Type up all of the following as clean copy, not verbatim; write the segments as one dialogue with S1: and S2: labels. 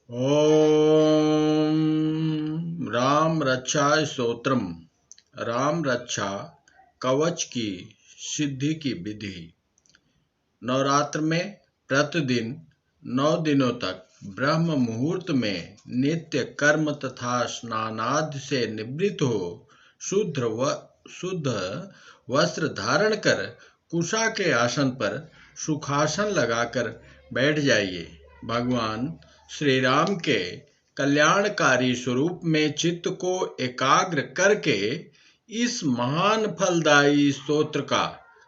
S1: ओम राम रक्षा स्तोत्रम। राम रक्षा कवच की सिद्धि की विधि। नवरात्र में प्रतिदिन 9 दिनों तक ब्रह्म मुहूर्त में नित्य कर्म तथा स्नानादि से निवृत्त हो शुद्ध वस्त्र धारण कर कुशा के आसन पर सुखासन लगाकर बैठ जाइए। भगवान श्री राम के कल्याणकारी स्वरूप में चित्त को एकाग्र करके इस महान फलदायी स्तोत्र का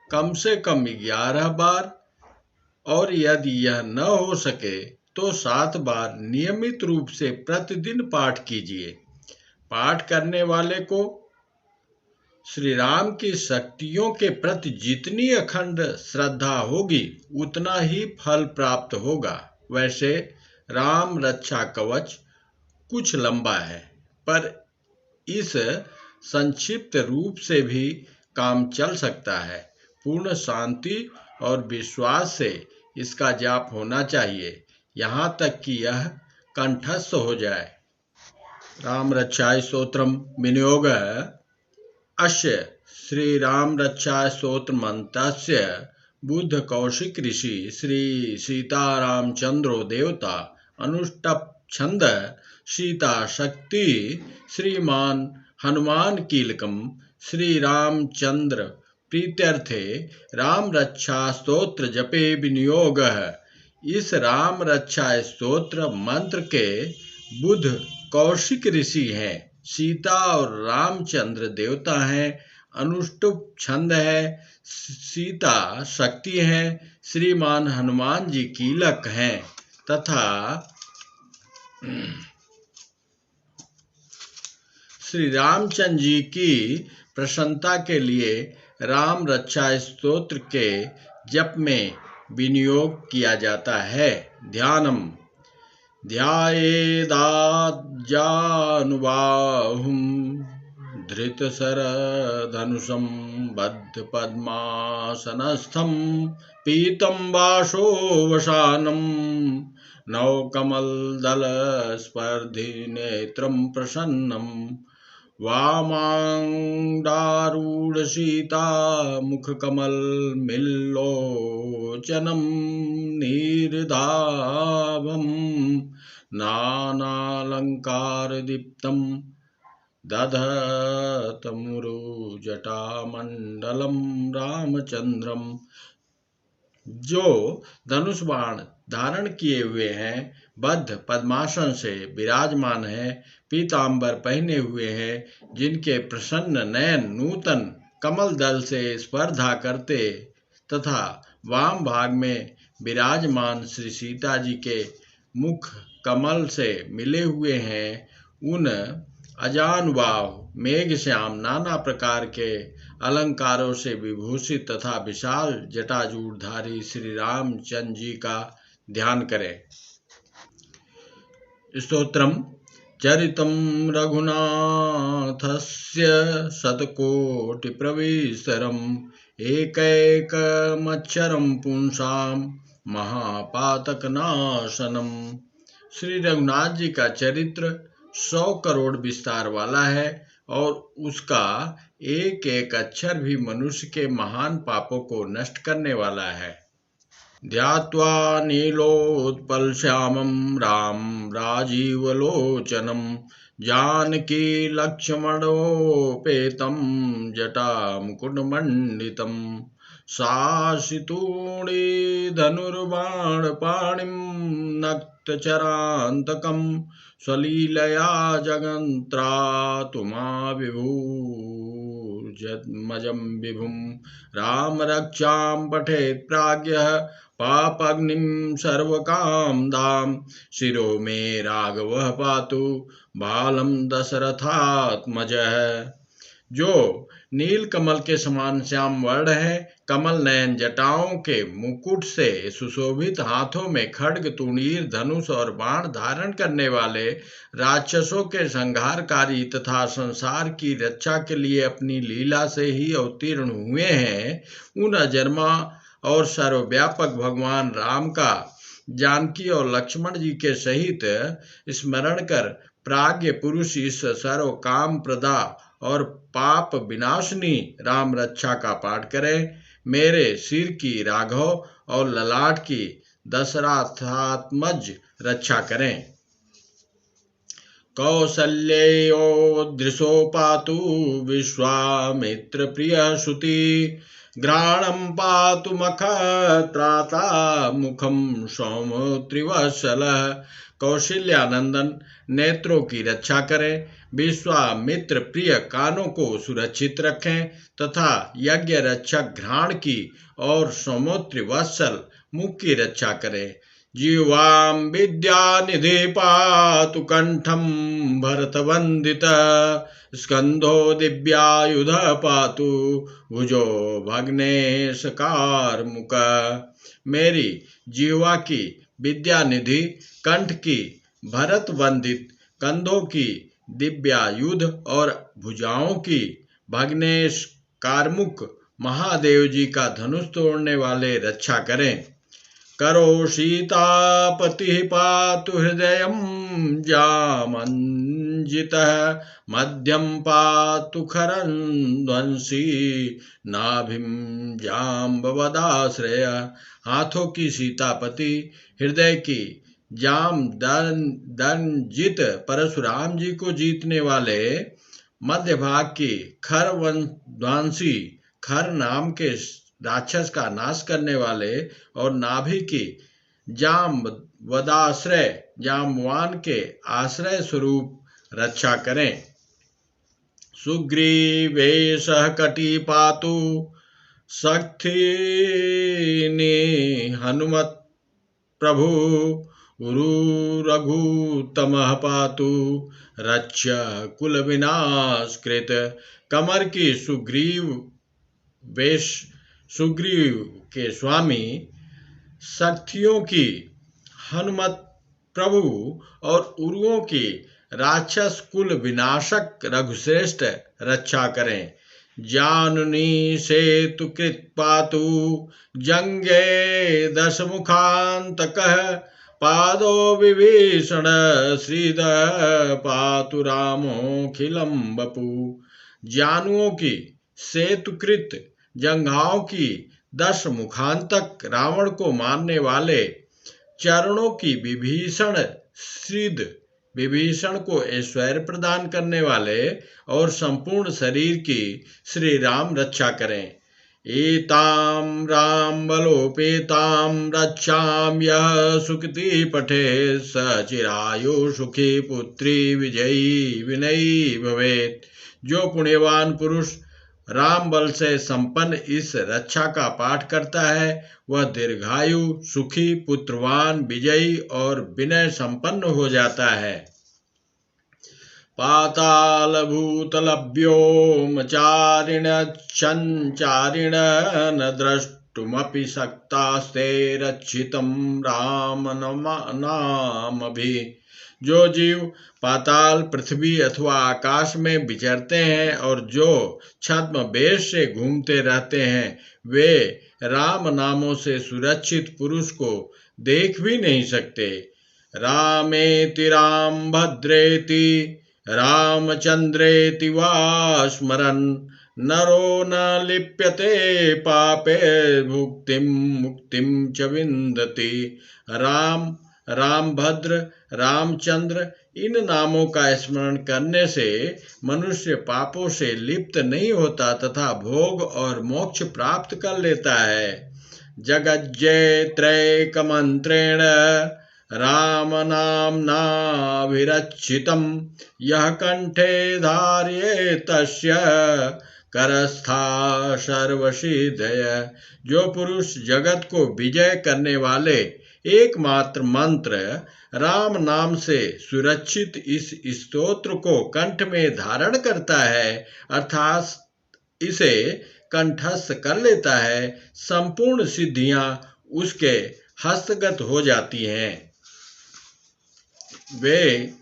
S1: कम से कम 11 बार और यदि यह न हो सके तो 7 बार नियमित रूप से प्रतिदिन पाठ कीजिए। पाठ करने वाले को श्री राम की शक्तियों के प्रति जितनी अखंड श्रद्धा होगी उतना ही फल प्राप्त होगा। वैसे राम रक्षा कवच कुछ लंबा है, पर इस संक्षिप्त रूप से भी काम चल सकता है। पूर्ण शांति और विश्वास से इसका जाप होना चाहिए, यहाँ तक कि यह कंठस्थ हो जाए। राम रक्षा स्तोत्रम विनियोग अस्य श्री राम रक्षा स्तोत्र मंत्रस्य बुद्ध कौशिक ऋषि श्री सीतारामचंद्रो देवता अनुष्टप छंद सीता शक्ति श्रीमान हनुमान कीलकम श्री रामचंद्र प्रीत्यर्थे राम रक्षा स्तोत्र जपे विनियोग। इस राम रक्षा स्तोत्र मंत्र के बुद्ध कौशिक ऋषि हैं, सीता और रामचंद्र देवता हैं, अनुष्टुप छंद है, सीता शक्ति है, श्रीमान हनुमान जी कीलक हैं तथा श्री रामचंद्र जी की प्रसन्नता के लिए राम रक्षा स्तोत्र के जप में विनियोग किया जाता है। ध्यानम ध्यायेदाजानुबाहुं धृतशरधनुषं बद्धपद्मासनस्थं पीतं वाशोवसानं नवकमलदलस्पर्धिनेत्रं प्रसन्नं वामाङ्गारूढसीतामुखकमलमिल्लोचनं नीरदाभं नानालङ्कारदीप्तं दधतमुरुजटामण्डलं रामचंद्रम। जो धनुष बाण धारण किए हुए हैं, बद्ध पद्मासन से विराजमान है, पीतांबर पहने हुए हैं, जिनके प्रसन्न नयन नूतन कमल दल से स्पर्धा करते तथा वाम भाग में विराजमान श्री सीता जी के मुख कमल से मिले हुए हैं, उन अजानुबाहु मेघश्याम नाना प्रकार के अलंकारों से विभूषित तथा विशाल जटाजूटधारी श्री रामचंद्र जी का ध्यान करें। स्तोत्रम चरितं रघुनाथस्य शतकोटिप्रविस्तरम् एकैकमक्षरं पुंसां महापातकनाशनम्। श्री रघुनाथ जी का चरित्र 100 करोड़ विस्तार वाला है और उसका एक एक अक्षर भी मनुष्य के महान पापों को नष्ट करने वाला है। ध्यात्वा नीलोत्पलश्यामं राम राजीवलोचनं जानकी लक्ष्मणोपेतं जटामुकुटमण्डितं शासितूणी धनुर्बाणपाणिं नक्तचरान्तकं स्वलीलया जगन्त्रातुमाविभूजन्मजं विभुं राम रक्षां पठेत् प्राज्ञः पापग्निं सर्वकामदां शिरो मे राघवः पातु बालं दशरथात्मजः। जो नील कमल के समान श्याम वर्ण है, कमल नयन जटाओं के मुकुट से सुशोभित, हाथों में खड्ग तुणीर धनुष और बाण धारण करने वाले, राक्षसों के संहारकारी तथा संसार की रक्षा के लिए अपनी लीला से ही अवतीर्ण हुए हैं, उन अजन्मा और सर्वव्यापक भगवान राम का जानकी और लक्ष्मण जी के सहित स्मरण कर प्राज्ञ पुरुष इस सर्व काम प्रदा और पाप विनाशनी राम रक्षा का पाठ करें। मेरे सिर की राघव और ललाट की दशरथात्मज रक्षा करें। कौसल्यो दृशो पातु विश्वामित्र प्रिय श्रुति घ्राणं पातु मखत्राता मुखम सौम त्रिवत्सल। कौशल्यानंदन नेत्रों की रक्षा करें, विश्वामित्र प्रिय कानों को सुरक्षित रखें तथा यज्ञ रक्षक घ्राण की और सौमोत्र वत्सल मुख की रक्षा करें। जीवां विद्यानिधि पातु कंठं भरतवंदित स्कंधो दिव्यायुध पातु भुजो भग्नेश कारमुक। मेरी जीवा की विद्यानिधि, कंठ की भरत वंदित, कंधों की दिव्यायुध और भुजाओं की भग्नेश कारमुक महादेव जी का धनुष तोड़ने वाले रक्षा करें। करो सीतापति पातु हृदय जामंजितः मध्यम पातु खरंध्वंसी नाभिम जाम्बवदाश्रय। हाथों की सीतापति, हृदय की जाम दंजित परशुराम जी को जीतने वाले, मध्य भाग की खरध्वंसी, खर नाम के राक्षस का नाश करने वाले और नाभि की जाम्बवदाश्रय, जाम्बवान के आश्रय स्वरूप रक्षा करें। सुग्रीवेशः कटी पातु शक्तिनी हनुमत प्रभु उरु रघुतमः पातु रक्ष कुल विनाशकृत। कमर की सुग्रीव के स्वामी, शक्तियों की हनुमत प्रभु और उरुओं की राक्षस कुल विनाशक रघुश्रेष्ठ रक्षा करें। जानुनी सेतु कृत पातु जंगे दशमुखांतकः पादो विभीषण श्रीद पातु रामोखिलम बपु। जानुओं की सेतुकृत, जंघाओं की 10 मुखांतक, रावण को मारने वाले चरणों की विभीषण श्रीद, विभीषण को ऐश्वर्य प्रदान करने वाले और संपूर्ण शरीर की श्री राम रक्षा करें। एतां राम बलोपेतां रक्षां यः सुकृति पठे स चिरायु सुखी पुत्री विजयी विनयी भवेत्। जो पुण्यवान पुरुष राम बल से संपन्न इस रक्षा का पाठ करता है वह दीर्घायु, सुखी, पुत्रवान, विजयी और विनय संपन्न हो जाता है। पाताल भूतलभ्योमचारिण संचारिण न द्रष्टुमपि शक्तास्ते रक्षितं राम नामभि। जो जीव पाताल, पृथ्वी अथवा आकाश में विचरते हैं और जो छद्म वेश से घूमते रहते हैं वे राम नामों से सुरक्षित पुरुष को देख भी नहीं सकते। रामेति राम भद्रेति रामचंद्रेति वा स्मरन् नरो न लिप्यते पापे मुक्तिं च विन्दति। राम, रामभद्र, रामचंद्र इन नामों का स्मरण करने से मनुष्य पापों से लिप्त नहीं होता तथा भोग और मोक्ष प्राप्त कर लेता है। जगज्जय त्रैक मंत्रेण राम नाम्नाभिरक्षितं यः कंठे धार्ये तस्य करस्था सर्वसिद्धय। जो पुरुष जगत को विजय करने वाले एकमात्र मंत्र राम नाम से सुरक्षित इस स्तोत्र को कंठ में धारण करता है अर्थात इसे कंठस्थ कर लेता है, संपूर्ण सिद्धियां उसके हस्तगत हो जाती हैं। वे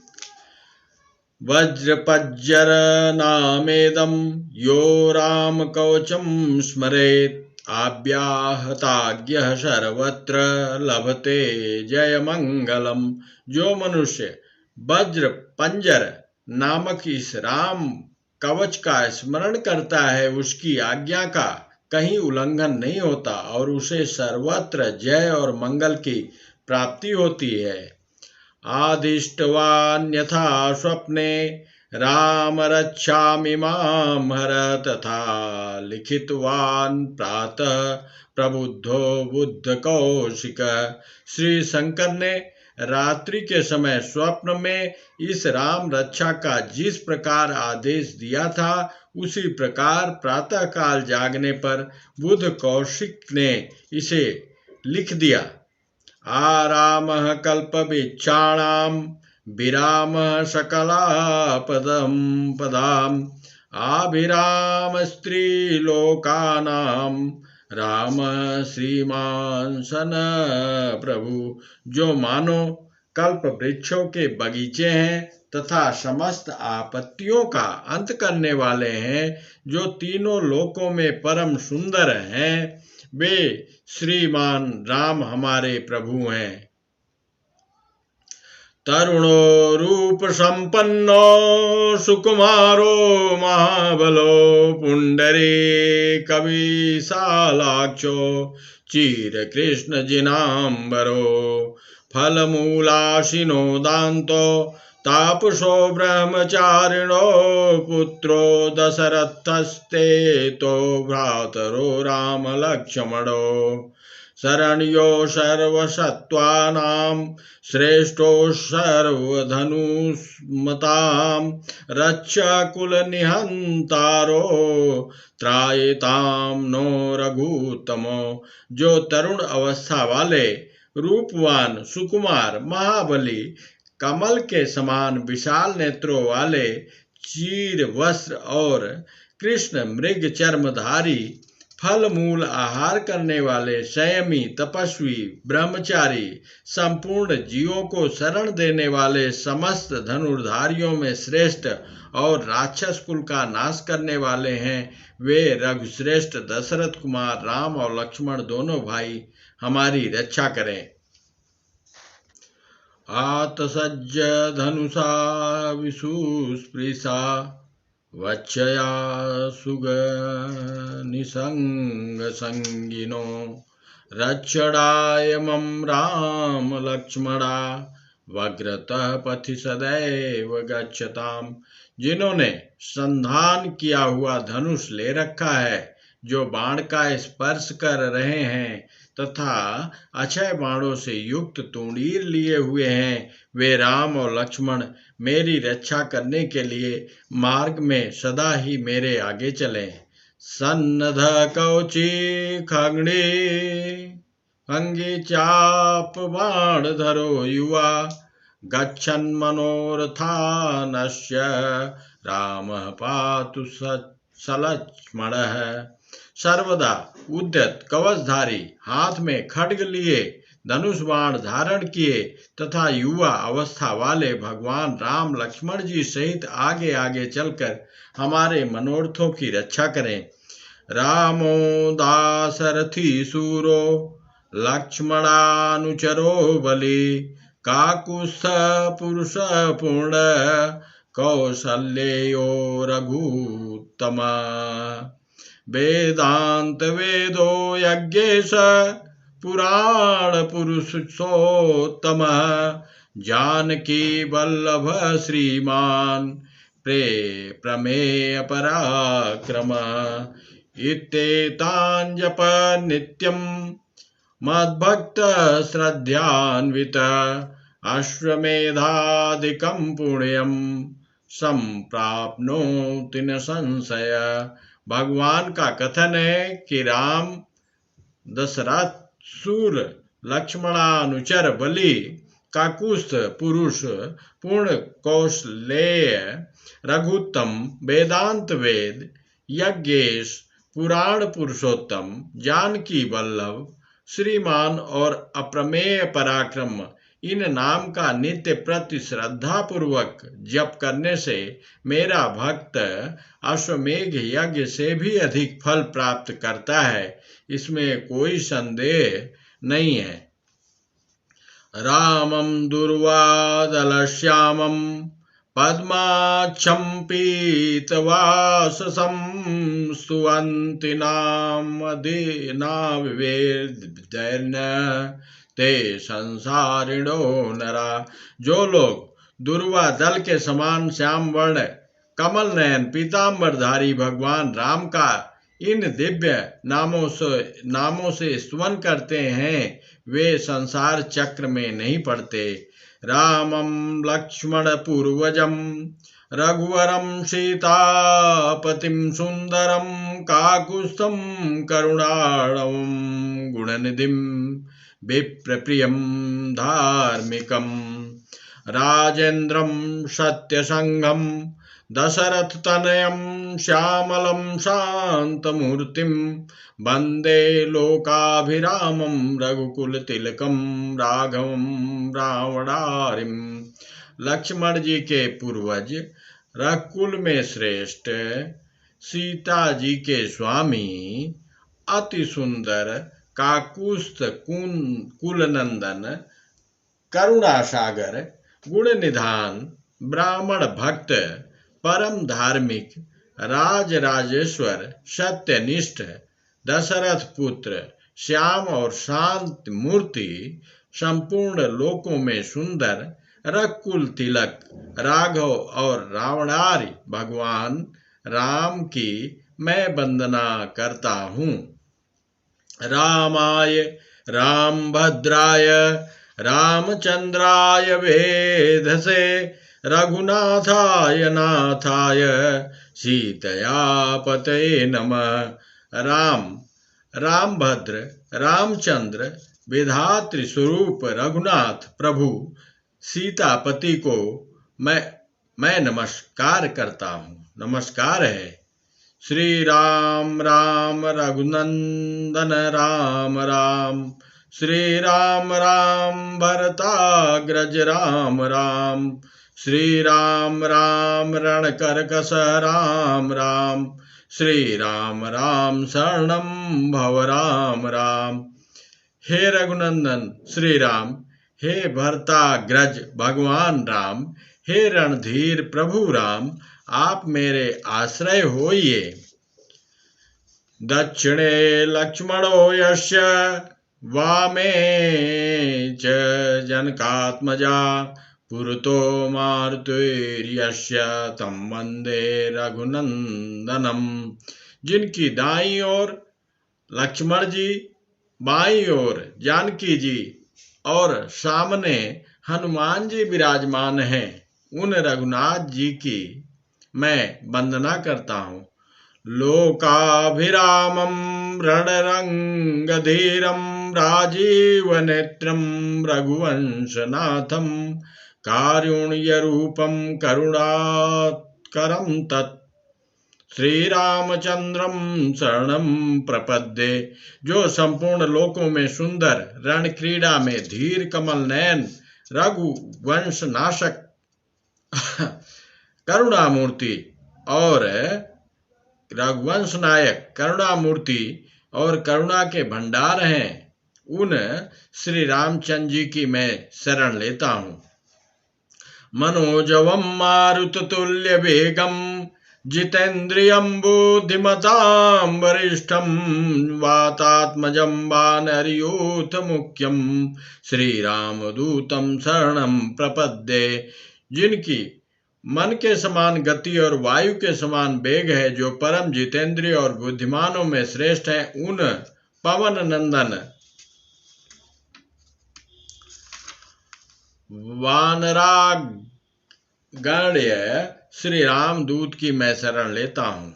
S1: वज्रपज्जर नामेदं यो राम कवचम स्मरेत् आव्याहताज्ञः सर्वत्र लभते जयमंगलम। जो मनुष्य वज्र पंजर नामक इस राम कवच का स्मरण करता है, उसकी आज्ञा का कहीं उल्लंघन नहीं होता और उसे सर्वत्र जय और मंगल की प्राप्ति होती है। आदिष्टवान् यथा स्वप्ने राम रक्षामि मां हर, तथा लिखितवान् प्रातः प्रबुद्धो बुद्ध कौशिक। श्री शंकर ने रात्रि के समय स्वप्न में इस राम रक्षा का जिस प्रकार आदेश दिया था, उसी प्रकार प्रातः काल जागने पर बुद्ध कौशिक ने इसे लिख दिया। आरामः कल्पवृक्षाणां विरामः सकलापदं पदाम्, आभिराम स्त्रीलोकानां रामः श्रीमान सन प्रभु। जो मानो कल्प वृक्षों के बगीचे हैं तथा समस्त आपत्तियों का अंत करने वाले हैं, जो तीनों लोकों में परम सुंदर हैं, वे श्रीमान राम हमारे प्रभु हैं। तरुणो रूप संपन्नो सुकुमारो महाबलो, पुंडरी कविशालाक्षो चीर कृष्ण जिनांबरो, फलमूलाशिनो दान्तो तापसो ब्रह्मचारिणो, पुत्रो दशरथस्ते तो भ्रातरो राम लक्ष्मणो, शरण्यो सर्वसत्त्वानां श्रेष्ठो सर्वधनुष्मतां, रक्षकुलनिहन्तारो त्रायतां नो रघुत्तमो। जो तरुण अवस्था वाले, रूपवान, सुकुमार, महाबली, कमल के समान विशाल नेत्रों वाले, चीर वस्त्र और कृष्ण मृग चर्मधारी, फल मूल आहार करने वाले, संयमी, तपस्वी, ब्रह्मचारी, संपूर्ण जीवों को शरण देने वाले, समस्त धनुर्धारियों में श्रेष्ठ और राक्षस कुल का नाश करने वाले हैं, वे रघुश्रेष्ठ दशरथ कुमार राम और लक्ष्मण दोनों भाई हमारी रक्षा करें। आतसज्ज धनुषा विशुस्पृशा, वक्षया सुगनिसंगिनो, रक्षणाय मम राम लक्ष्मणा, वग्रतः पथि सदैव गच्छताम। जिन्होंने संधान किया हुआ धनुष ले रखा है, जो बाण का स्पर्श कर रहे हैं तथा अक्षय बाणों से युक्त तूणीर लिए हुए हैं, वे राम और लक्ष्मण मेरी रक्षा करने के लिए मार्ग में सदा ही मेरे आगे चलें। सन्नध कवची खग्नि अंगी चाप बाण धरो युवा, गच्छन् मनोरथानस्य रामः पातु सलक्ष्मणः। सर्वदा उद्यत कवचधारी, हाथ में खड्ग लिए, धनुष बाण धारण किए तथा युवा अवस्था वाले भगवान राम लक्ष्मण जी सहित आगे आगे चलकर हमारे मनोरथों की रक्षा करें। रामो दाशरथी सूरो लक्ष्मणानुचरो बलि, काकुत्स्थ पुरुष पूर्ण कौशल्यो रघुत्तम, वेदांत वेदो यज्ञेश पुराण पुरुषोत्तम, जानकी वल्लभ श्रीमान प्रमेय पराक्रम। इत्येतान् जप नित्यं मद्भक्त श्रद्धान्वित, अश्वमेधादिकं पुण्यं संप्राप्नोति न संशय। भगवान का कथन है कि राम, दशरथ, सूर, लक्ष्मणानुचर बलि, काकुत्स्थ पुरुष, पूर्ण कौशलेय, रघुत्तम, वेदांत वेद, यज्ञेश, पुराण पुरुषोत्तम, जानकी वल्लभ, श्रीमान और अप्रमेय पराक्रम, इन नाम का नित्य प्रति श्रद्धा पूर्वक जप करने से मेरा भक्त अश्वमेघ यज्ञ से भी अधिक फल प्राप्त करता है, इसमें कोई संदेह नहीं है। रामं दुर्वादलश्यामं पद्माक्षं पीतवाससं स्तुवन्ति नामधेनाविवेद्यैर्न ते संसारिणो नरा। जो लोग दुर्वा दल के समान श्याम वर्ण कमल नयन पीताम्बरधारी भगवान राम का इन दिव्य नामों से स्तुवन करते हैं, वे संसार चक्र में नहीं पड़ते। रामं लक्ष्मण पूर्वजं रघुवरं सीतापतिं सुंदरं काकुत्स्थं करुणाळं गुणनिधिं विप्रप्रियं धार्मिकं राजेन्द्रं सत्यसंगं दशरथतनयं श्यामलं शान्तमूर्तिं वन्दे लोकाभिरामं रघुकुलतिलकं राघवं रावणारिं। लक्ष्मण जी के पूर्वज, रघुकुल में श्रेष्ठ, सीता जी के स्वामी, अति सुंदर काकुत्स्थ कुलनंदन, करुणा सागर, गुण निधान, ब्राह्मण भक्त, परम धार्मिक, राजराजेश्वर, सत्यनिष्ठ, दशरथ पुत्र, श्याम और शांत मूर्ति, संपूर्ण लोकों में सुंदर, रघुकुल तिलक, राघव और रावणारि भगवान राम की मैं वंदना करता हूँ। रामाय रामभद्राय रामचंद्राय वेधसे रघुनाथाय नाथाय सीतया पतये नमः। रामभद्र, रामचंद्र, विधातृ स्वरूप रघुनाथ प्रभु सीतापति को मैं नमस्कार करता हूँ। नमस्कार है। श्री राम राम रघुनंदन राम राम, श्री राम राम भरताग्रज राम राम, श्री राम राम रणकरकस राम राम, श्री राम राम शरणं भव राम राम। हे रघुनंदन श्री राम, हे भरताग्रज भगवान राम, हे रणधीर प्रभु राम, आप मेरे आश्रय होइए। दक्षिणे लक्ष्मणो यस्य वामे च जनकात्मजा, पुरतो मारुतिर्यस्य तं वन्दे रघुनंदनम। जिनकी दाईं ओर लक्ष्मण जी, बाईं ओर जानकी जी और सामने हनुमान जी विराजमान हैं, उन रघुनाथ जी की मैं वंदना करता हूँ। लोकाभिरामं रणरंगधीरं राजीवनेत्रं रघुवंशनाथं, कारुण्यरूपं करुणाकरं तत् श्रीरामचंद्रं शरणं प्रपद्ये। जो संपूर्ण लोकों में सुंदर, रण क्रीड़ा में धीर कमल नयन, रघुवंश नाशक, करुणामूर्ति और रघुवंश नायक, करुणामूर्ति और करुणा के भंडार हैं, उन श्री रामचंद्र जी की मैं शरण लेता हूँ। मनोजवम मारुततुल्य वेगम जितेन्द्रियं बुद्धिमतां वरिष्ठं, वातात्मजं वानरयूथ मुख्यं, श्रीरामदूतं शरणं प्रपद्ये। जिनकी मन के समान गति और वायु के समान वेग है, जो परम जितेंद्रिय और बुद्धिमानों में श्रेष्ठ हैं, उन पवन नंदन वानरागण्य श्री रामदूत की मैं शरण लेता हूँ।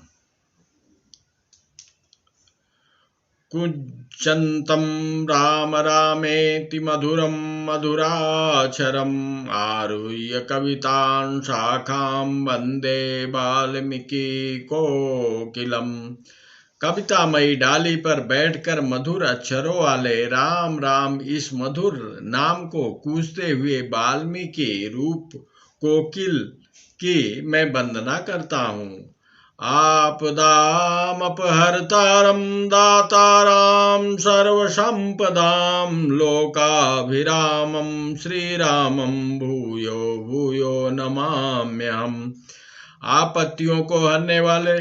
S1: कुंचन्तं राम रामेति मधुरं मधुराक्षरम्, आरुह्य कवितां शाखां वन्दे वाल्मीकि कोकिलम्। कवितामयी डाली पर बैठकर मधुर अक्षरों वाले राम राम इस मधुर नाम को कूजते हुए वाल्मीकि रूप कोकिल की मैं वंदना करता हूँ। आपदामपहर्तारं दातारां सर्वसंपदां लोकाभिरामं श्रीरामं भूयो भूयो नमाम्यहम्। आपत्तियों को हरने वाले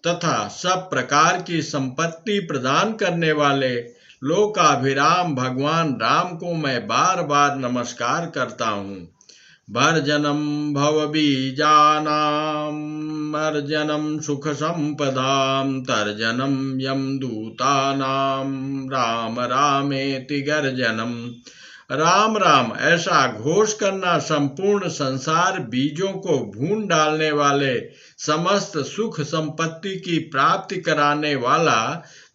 S1: तथा सब प्रकार की संपत्ति प्रदान करने वाले लोकाभिराम भगवान राम को मैं बार बार नमस्कार करता हूँ। भर्जनम भवबीजानां मर्जनम सुख संपदां तर्जनम यम दूतानां राम रामेति गर्जनम। राम राम ऐसा घोष करना संपूर्ण संसार बीजों को भून डालने वाले, समस्त सुख संपत्ति की प्राप्ति कराने वाला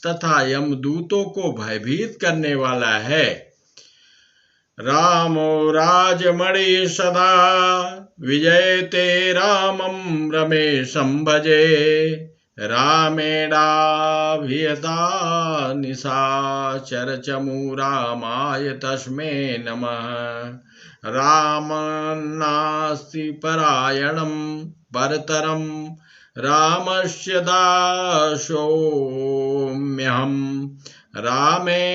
S1: तथा यमदूतों को भयभीत करने वाला है। रामो राजमणि सदा विजयते रामं रमेशं भजे। रामेणाभियता निशाचर चमू रामाय तस्मै नमः। रामन्नास्ति परायणं परतरं रामस्य दासोऽम्यहम्। रामे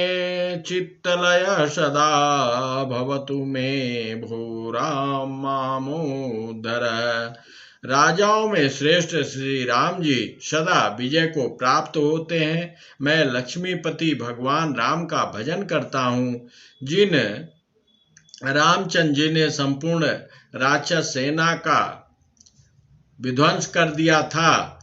S1: चित्तलय सदा भवतु मे भो राम मामोदर। राजाओं में श्रेष्ठ श्री राम जी सदा विजय को प्राप्त होते हैं। मैं लक्ष्मीपति भगवान राम का भजन करता हूँ, जिन रामचंद्र जी ने संपूर्ण राक्षस सेना का विध्वंस कर दिया था।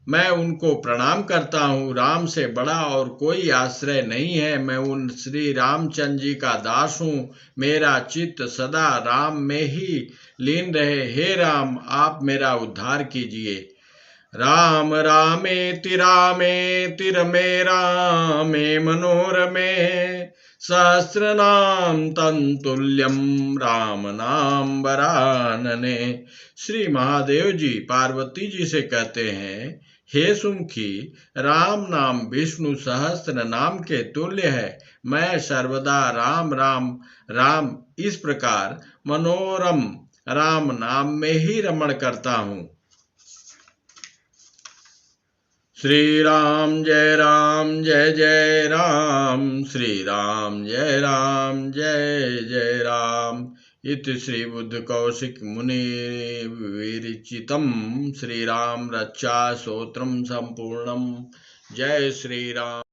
S1: मैं उनको प्रणाम करता हूँ। राम से बड़ा और कोई आश्रय नहीं है। मैं उन श्री रामचंद्र जी का दास हूँ। मेरा चित्त सदा राम में ही लीन रहे। हे राम, आप मेरा उद्धार कीजिए। राम रामेति रामेति रमे रामे मनोरमे सहस्रनाम तन्तुल्यं राम नाम वरानने। श्री महादेव जी पार्वती जी से कहते हैं, हे सुमुखी, राम नाम विष्णु सहस्त्र नाम के तुल्य है। मैं सर्वदा राम राम राम इस प्रकार मनोरम राम नाम में ही रमण करता हूँ। श्री राम जय जय राम, श्री राम जय जय राम। इति श्री बुद्ध कौशिक मुनि विरचितम श्री राम रक्षा स्तोत्रम संपूर्णम। जय श्री राम।